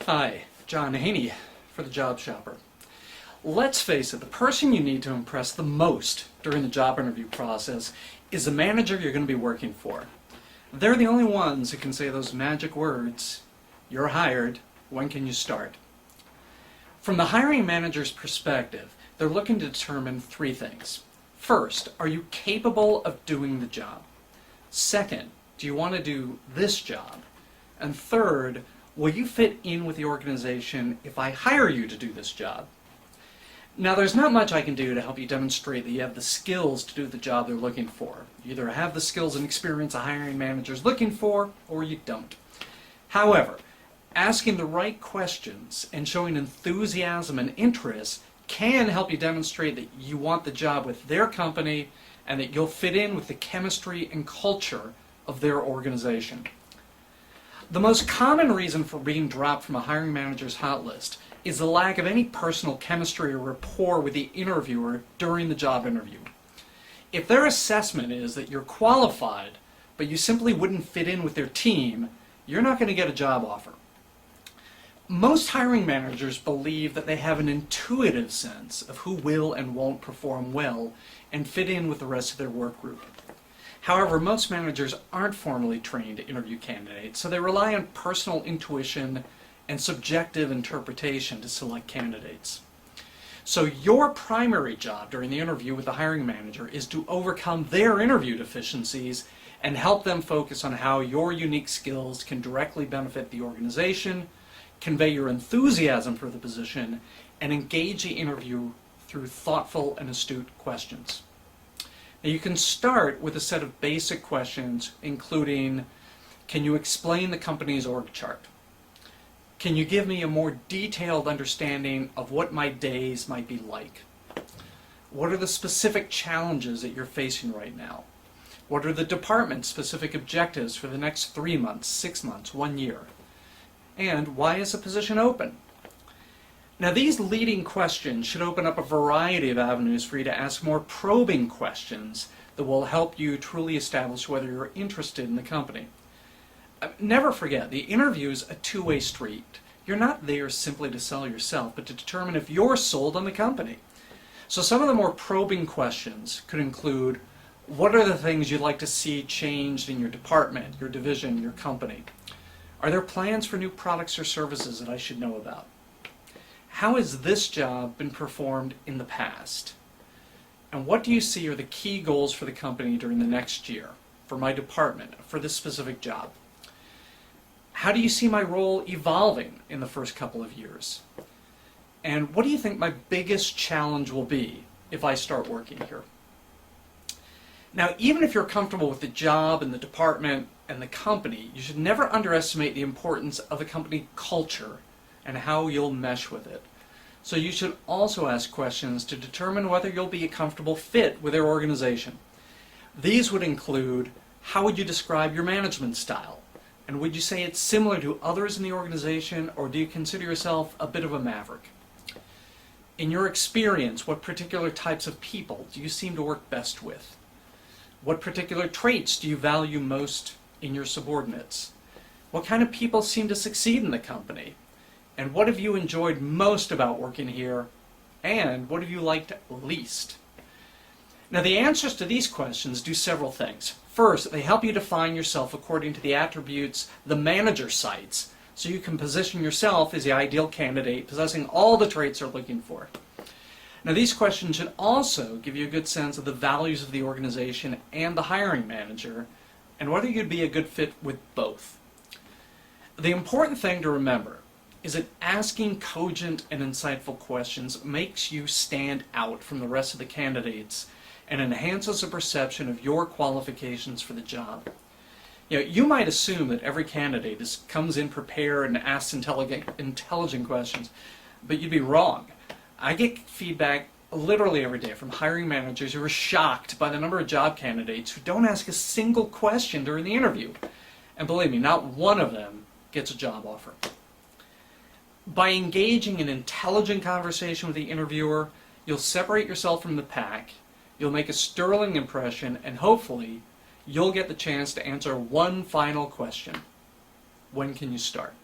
Hi, John Heaney for the Job Shopper. Let's face it, the person you need to impress the most during the job interview process is the manager you're going to be working for. They're the only ones who can say those magic words, "You're hired, when can you start?" From the hiring manager's perspective, they're looking to determine three things. First, are you capable of doing the job? Second, do you want to do this job? And third, will you fit in with the organization if I hire you to do this job? Now, there's not much I can do to help you demonstrate that you have the skills to do the job they're looking for. You either have the skills and experience a hiring manager is looking for, or you don't. However, asking the right questions and showing enthusiasm and interest can help you demonstrate that you want the job with their company and that you'll fit in with the chemistry and culture of their organization. The most common reason for being dropped from a hiring manager's hot list is the lack of any personal chemistry or rapport with the interviewer during the job interview. If their assessment is that you're qualified, but you simply wouldn't fit in with their team, you're not going to get a job offer. Most hiring managers believe that they have an intuitive sense of who will and won't perform well and fit in with the rest of their work group. However, most managers aren't formally trained to interview candidates, so they rely on personal intuition and subjective interpretation to select candidates. So your primary job during the interview with the hiring manager is to overcome their interview deficiencies and help them focus on how your unique skills can directly benefit the organization, convey your enthusiasm for the position, and engage the interview through thoughtful and astute questions. Now, you can start with a set of basic questions, including, can you explain the company's org chart? Can you give me a more detailed understanding of what my days might be like? What are the specific challenges that you're facing right now? What are the department's specific objectives for the next 3 months, 6 months, 1 year? And why is the position open? Now, these leading questions should open up a variety of avenues for you to ask more probing questions that will help you truly establish whether you're interested in the company. Never forget, the interview is a two-way street. You're not there simply to sell yourself, but to determine if you're sold on the company. So some of the more probing questions could include, what are the things you'd like to see changed in your department, your division, your company? Are there plans for new products or services that I should know about? How has this job been performed in the past? And what do you see are the key goals for the company during the next year, for my department, for this specific job? How do you see my role evolving in the first couple of years? And what do you think my biggest challenge will be if I start working here? Now, even if you're comfortable with the job and the department and the company, you should never underestimate the importance of the company culture and how you'll mesh with it. So you should also ask questions to determine whether you'll be a comfortable fit with their organization. These would include, how would you describe your management style? And would you say it's similar to others in the organization, or do you consider yourself a bit of a maverick? In your experience, what particular types of people do you seem to work best with? What particular traits do you value most in your subordinates? What kind of people seem to succeed in the company? And what have you enjoyed most about working here? And what have you liked least? Now, the answers to these questions do several things. First, they help you define yourself according to the attributes the manager cites, so you can position yourself as the ideal candidate possessing all the traits they're looking for. Now, these questions should also give you a good sense of the values of the organization and the hiring manager, and whether you'd be a good fit with both. The important thing to remember is that asking cogent and insightful questions makes you stand out from the rest of the candidates and enhances the perception of your qualifications for the job. You might assume that every candidate comes in prepared and asks intelligent questions, but you'd be wrong. I get feedback literally every day from hiring managers who are shocked by the number of job candidates who don't ask a single question during the interview. And believe me, not one of them gets a job offer. By engaging in intelligent conversation with the interviewer, you'll separate yourself from the pack, you'll make a sterling impression, and hopefully you'll get the chance to answer one final question. When can you start?